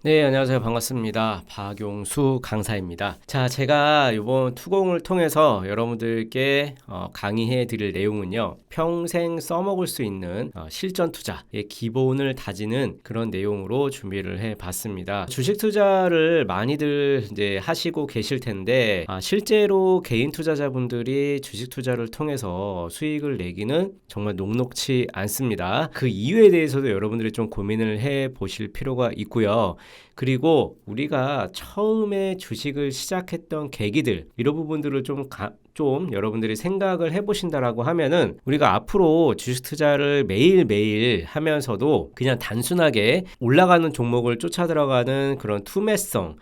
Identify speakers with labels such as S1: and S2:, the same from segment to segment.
S1: 네, 안녕하세요. 반갑습니다. 박용수 강사입니다. 자, 제가 이번 투공을 통해서 여러분들께 강의해 드릴 내용은요, 평생 써먹을 수 있는 실전 투자의 기본을 다지는 그런 내용으로 준비를 해 봤습니다. 주식 투자를 많이들 이제 하시고 계실 텐데, 실제로 개인 투자자분들이 주식 투자를 통해서 수익을 내기는 정말 녹록치 않습니다. 그 이유에 대해서도 여러분들이 좀 고민을 해 보실 필요가 있고요. 그리고 우리가 처음에 주식을 시작했던 계기들, 이런 부분들을 좀 여러분들이 생각을 해보신다라고 하면은 우리가 앞으로 주식 투자를 매일매일 하면서도 그냥 단순하게 올라가는 종목을 쫓아 들어가는 그런 투매성,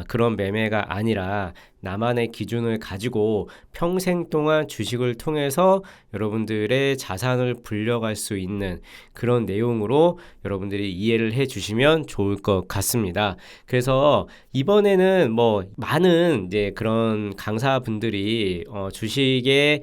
S1: 그런 매매가 아니라 나만의 기준을 가지고 평생 동안 주식을 통해서 여러분들의 자산을 불려갈 수 있는 그런 내용으로 여러분들이 이해를 해 주시면 좋을 것 같습니다. 그래서 이번에는 많은 이제 그런 강사분들이 주식의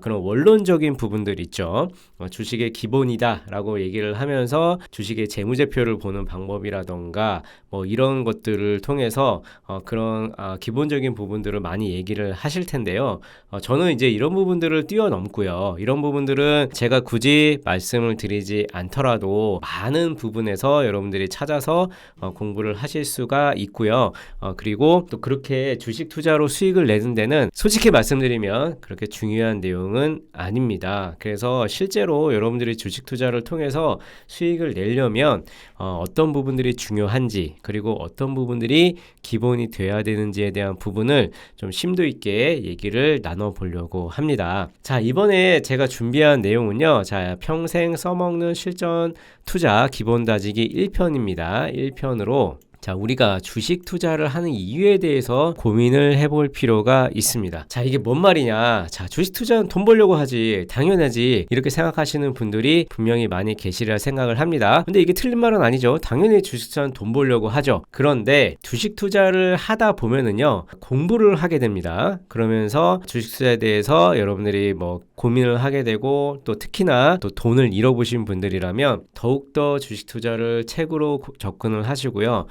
S1: 그런 원론적인 부분들 있죠. 주식의 기본이다라고 얘기를 하면서 주식의 재무제표를 보는 방법이라던가 이런 것들을 통해서 그런 기본적인 부분들을 많이 얘기를 하실 텐데요. 저는 이제 이런 부분들을 뛰어넘고요. 이런 부분들은 제가 굳이 말씀을 드리지 않더라도 많은 부분에서 여러분들이 찾아서 공부를 하실 수가 있고요. 그리고 또 그렇게 주식 투자로 수익을 내는 데는 솔직히 말씀드리면 그렇게 중요한 내용은 아닙니다. 그래서 실제로 여러분들이 주식 투자를 통해서 수익을 내려면 어떤 부분들이 중요한지, 그리고 어떤 부분들이 기본이 돼야 되는지에 대한 부분을 좀 심도 있게 얘기를 나눠보려고 합니다. 자, 이번에 제가 준비한 내용은요, 자, 평생 써먹는 실전 투자 기본 다지기 1편입니다. 1편으로 자, 우리가 주식 투자를 하는 이유에 대해서 고민을 해볼 필요가 있습니다. 자, 이게 뭔 말이냐? 자, 주식 투자는 돈 벌려고 하지, 당연하지, 이렇게 생각하시는 분들이 분명히 많이 계시리라 생각을 합니다. 근데 이게 틀린 말은 아니죠. 당연히 주식 투자는 돈 벌려고 하죠. 그런데 주식 투자를 하다 보면은요, 공부를 하게 됩니다. 그러면서 주식 투자에 대해서 여러분들이 고민을 하게 되고, 또 특히나 또 돈을 잃어보신 분들이라면 더욱더 주식 투자를 책으로 접근을 하시고요.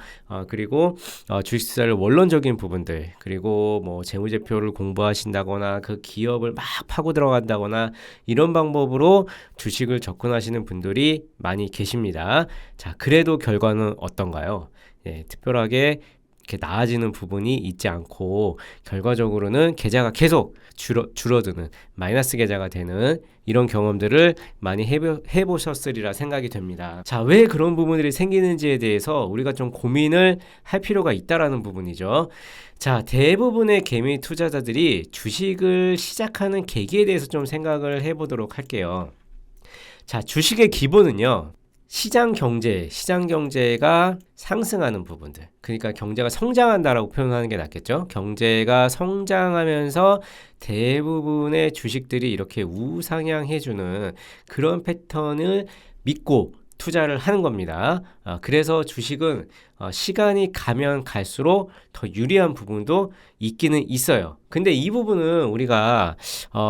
S1: 그리고 주식 투자를 원론적인 부분들, 그리고 재무제표를 공부하신다거나 그 기업을 막 파고 들어간다거나 이런 방법으로 주식을 접근하시는 분들이 많이 계십니다. 자, 그래도 결과는 어떤가요? 특별하게 이렇게 나아지는 부분이 있지 않고 결과적으로는 계좌가 계속 줄어드는 마이너스 계좌가 되는 이런 경험들을 많이 해보셨으리라 생각이 됩니다. 자, 왜 그런 부분들이 생기는지에 대해서 우리가 좀 고민을 할 필요가 있다라는 부분이죠. 자, 대부분의 개미 투자자들이 주식을 시작하는 계기에 대해서 좀 생각을 해보도록 할게요. 자, 주식의 기본은요, 시장 경제가 상승하는 부분들, 그러니까 경제가 성장한다라고 표현하는 게 낫겠죠. 경제가 성장하면서 대부분의 주식들이 이렇게 우상향해주는 그런 패턴을 믿고 투자를 하는 겁니다. 그래서 주식은 시간이 가면 갈수록 더 유리한 부분도 있기는 있어요. 근데 이 부분은 우리가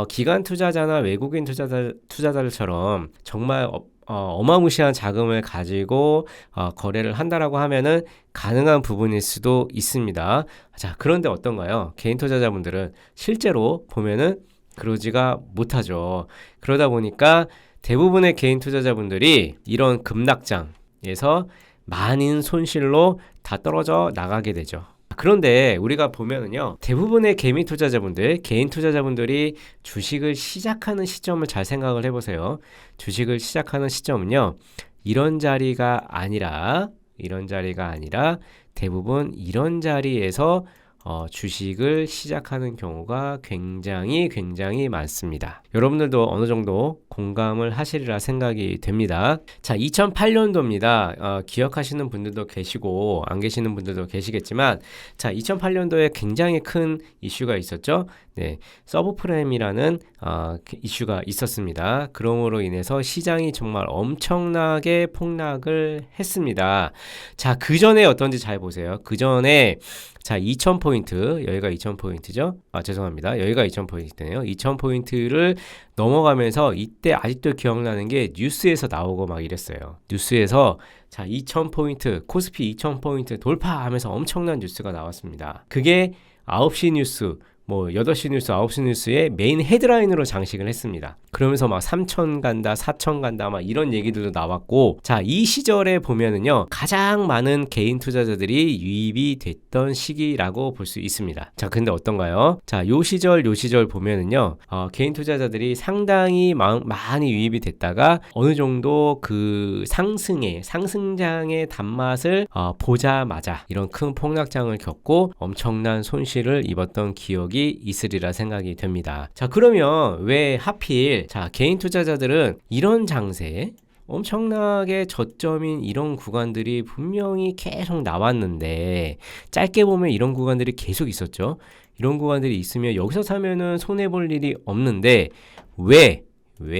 S1: 기관 투자자나 외국인 투자자들처럼 정말 어마무시한 자금을 가지고 거래를 한다라고 하면은 가능한 부분일 수도 있습니다. 자, 그런데 어떤가요? 개인 투자자분들은 실제로 보면은 그러지가 못하죠. 그러다 보니까 대부분의 개인 투자자분들이 이런 급락장에서 많은 손실로 다 떨어져 나가게 되죠. 그런데 우리가 보면은요, 대부분의 개인 투자자분들이 주식을 시작하는 시점을 잘 생각을 해보세요. 주식을 시작하는 시점은요, 이런 자리가 아니라 대부분 이런 자리에서 주식을 시작하는 경우가 굉장히 많습니다. 여러분들도 어느 정도 공감을 하시리라 생각이 됩니다. 자, 2008년도입니다. 기억하시는 분들도 계시고 안 계시는 분들도 계시겠지만, 자, 2008년도에 굉장히 큰 이슈가 있었죠. 네, 서브프라임이라는 이슈가 있었습니다. 그럼으로 인해서 시장이 정말 엄청나게 폭락을 했습니다. 자, 그 전에 어떤지 잘 보세요. 그 전에 자, 2000포인트 2000포인트, 여기가 2000포인트죠? 죄송합니다. 여기가 2000포인트네요. 2000포인트를 넘어가면서 이때 아직도 기억나는 게 뉴스에서 나오고 막 이랬어요. 뉴스에서 자, 2000포인트, 코스피 2000포인트 돌파하면서 엄청난 뉴스가 나왔습니다. 그게 9시 뉴스, 8시 뉴스, 9시 뉴스의 메인 헤드라인으로 장식을 했습니다. 그러면서 막 3천 간다, 4천 간다, 막 이런 얘기들도 나왔고, 자, 이 시절에 보면은요, 가장 많은 개인 투자자들이 유입이 됐던 시기라고 볼 수 있습니다. 자, 근데 어떤가요? 자, 요 시절 보면은요, 개인 투자자들이 상당히 많이 유입이 됐다가 어느 정도 그 상승장의 단맛을 보자마자 이런 큰 폭락장을 겪고 엄청난 손실을 입었던 기억이 있으리라 생각이 됩니다. 자, 그러면 왜 하필 개인 투자자들은 이런 장세 엄청나게 저점인 이런 구간들이 분명히 계속 나왔는데 짧게 보면 이런 구간들이 계속 있었죠. 이런 구간들이 있으면 여기서 사면은 손해볼 일이 없는데 왜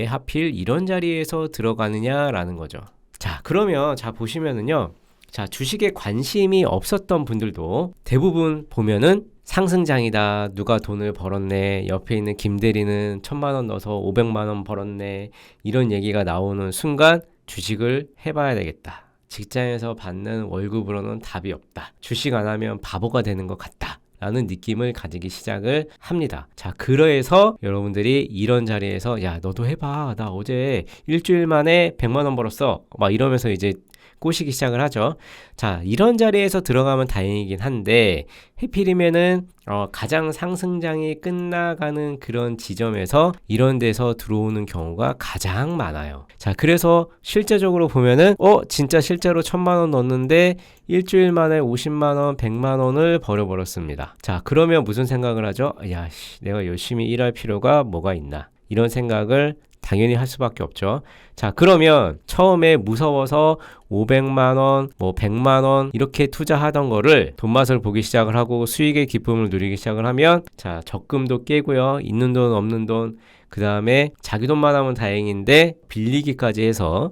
S1: 하필 이런 자리에서 들어가느냐라는 거죠. 자, 그러면 보시면은요. 자, 주식에 관심이 없었던 분들도 대부분 보면은 상승장이다. 누가 돈을 벌었네. 옆에 있는 김대리는 1000만원 넣어서 500만원 벌었네. 이런 얘기가 나오는 순간 주식을 해봐야 되겠다. 직장에서 받는 월급으로는 답이 없다. 주식 안 하면 바보가 되는 것 같다. 라는 느낌을 가지기 시작을 합니다. 자, 그래서 여러분들이 이런 자리에서 야, 너도 해봐. 나 어제 일주일 만에 100만원 벌었어. 막 이러면서 이제 꼬시기 시작을 하죠. 자, 이런 자리에서 들어가면 다행이긴 한데 해필이면은 가장 상승장이 끝나가는 그런 지점에서 이런 데서 들어오는 경우가 가장 많아요. 자, 그래서 실제적으로 보면은 진짜 실제로 1000만원 넣었는데 일주일 만에 50만원, 100만원을 벌어버렸습니다. 자, 그러면 무슨 생각을 하죠? 야, 내가 열심히 일할 필요가 뭐가 있나? 이런 생각을 당연히 할 수밖에 없죠. 자, 그러면 처음에 무서워서 500만원, 100만원 이렇게 투자하던 거를 돈맛을 보기 시작을 하고 수익의 기쁨을 누리기 시작을 하면 자, 적금도 깨고요. 있는 돈 없는 돈, 그 다음에 자기 돈만 하면 다행인데 빌리기까지 해서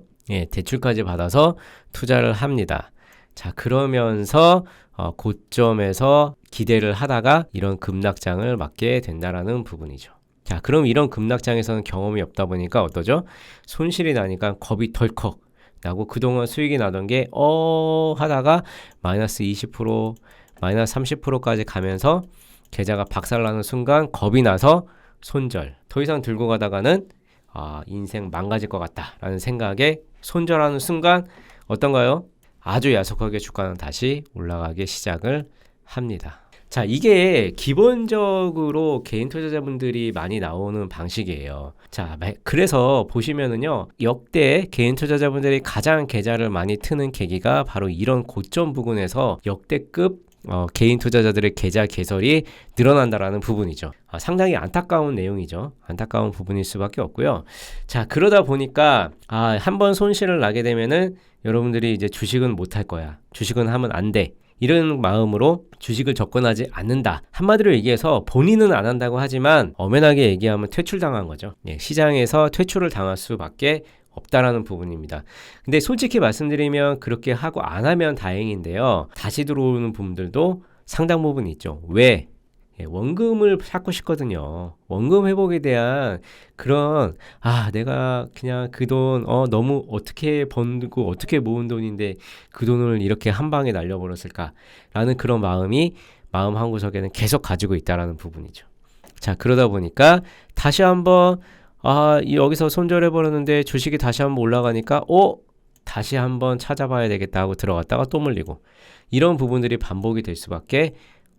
S1: 대출까지 받아서 투자를 합니다. 자, 그러면서 고점에서 기대를 하다가 이런 급락장을 맞게 된다라는 부분이죠. 자, 그럼 이런 급락장에서는 경험이 없다 보니까 어떠죠? 손실이 나니까 겁이 덜컥 나고 그동안 수익이 나던 게 하다가 마이너스 20%, 마이너스 30%까지 가면서 계좌가 박살나는 순간 겁이 나서 손절. 더 이상 들고 가다가는 인생 망가질 것 같다라는 생각에 손절하는 순간 어떤가요? 아주 야속하게 주가는 다시 올라가기 시작을 합니다. 자, 이게 기본적으로 개인 투자자분들이 많이 나오는 방식이에요. 자, 그래서 보시면은요, 역대 개인 투자자분들이 가장 계좌를 많이 트는 계기가 바로 이런 고점 부근에서 역대급 개인 투자자들의 계좌 개설이 늘어난다라는 부분이죠. 상당히 안타까운 내용이죠. 안타까운 부분일 수밖에 없고요. 자, 그러다 보니까 한번 손실을 나게 되면은 여러분들이 이제 주식은 못 할 거야. 주식은 하면 안 돼. 이런 마음으로 주식을 접근하지 않는다. 한마디로 얘기해서 본인은 안 한다고 하지만 엄연하게 얘기하면 퇴출당한 거죠. 시장에서 퇴출을 당할 수밖에 없다라는 부분입니다. 근데 솔직히 말씀드리면 그렇게 하고 안 하면 다행인데요. 다시 들어오는 분들도 상당 부분 있죠. 왜? 원금을 찾고 싶거든요. 원금 회복에 대한 그런 내가 그냥 그 돈 너무 어떻게 번고 어떻게 모은 돈인데 그 돈을 이렇게 한 방에 날려버렸을까 라는 그런 마음 한구석에는 계속 가지고 있다라는 부분이죠. 자, 그러다 보니까 다시 한번 여기서 손절해버렸는데 주식이 다시 한번 올라가니까 다시 한번 찾아봐야 되겠다 하고 들어갔다가 또 물리고 이런 부분들이 반복이 될 수밖에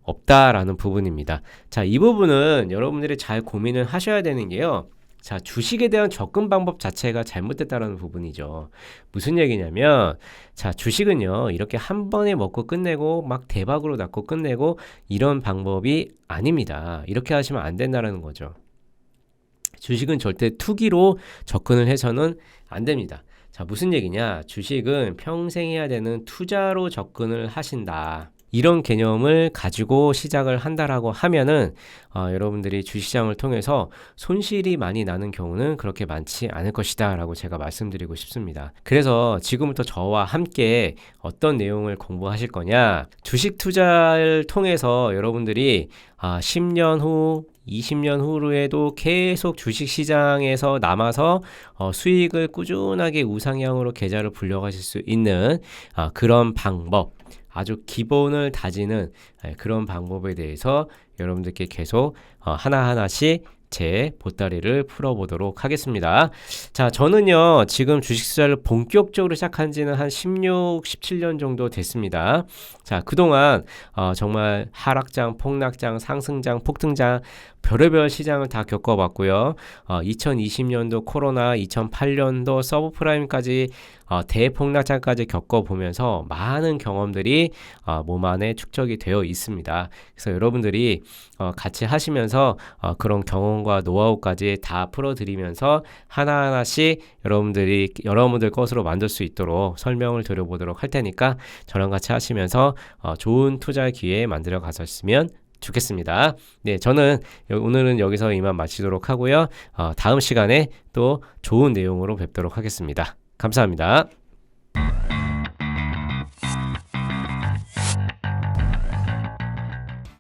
S1: 없다라는 부분입니다. 자, 이 부분은 여러분들이 잘 고민을 하셔야 되는 게요. 자, 주식에 대한 접근 방법 자체가 잘못됐다라는 부분이죠. 무슨 얘기냐면, 자, 주식은요, 이렇게 한 번에 먹고 끝내고, 막 대박으로 났고 끝내고, 이런 방법이 아닙니다. 이렇게 하시면 안 된다라는 거죠. 주식은 절대 투기로 접근을 해서는 안 됩니다. 자, 무슨 얘기냐? 주식은 평생 해야 되는 투자로 접근을 하신다. 이런 개념을 가지고 시작을 한다라고 하면은 여러분들이 주식시장을 통해서 손실이 많이 나는 경우는 그렇게 많지 않을 것이다 라고 제가 말씀드리고 싶습니다. 그래서 지금부터 저와 함께 어떤 내용을 공부하실 거냐, 주식 투자를 통해서 여러분들이 10년 후 20년 후에도 계속 주식시장에서 남아서 수익을 꾸준하게 우상향으로 계좌를 불려가실 수 있는 그런 방법, 아주 기본을 다지는 그런 방법에 대해서 여러분들께 계속 하나하나씩 제 보따리를 풀어보도록 하겠습니다. 자, 저는요, 지금 주식 투자를 본격적으로 시작한 지는 한 16, 17년 정도 됐습니다. 자, 그동안 정말 하락장, 폭락장, 상승장, 폭등장, 별의별 시장을 다 겪어봤고요. 2020년도 코로나, 2008년도 서브프라임까지 대폭락장까지 겪어보면서 많은 경험들이 몸 안에 축적이 되어 있습니다. 그래서 여러분들이 같이 하시면서 그런 경험과 노하우까지 다 풀어드리면서 하나하나씩 여러분들 것으로 만들 수 있도록 설명을 드려보도록 할 테니까 저랑 같이 하시면서 좋은 투자 기회 만들어 가셨으면 좋겠습니다. 네, 저는 오늘은 여기서 이만 마치도록 하고요. 다음 시간에 또 좋은 내용으로 뵙도록 하겠습니다. 감사합니다.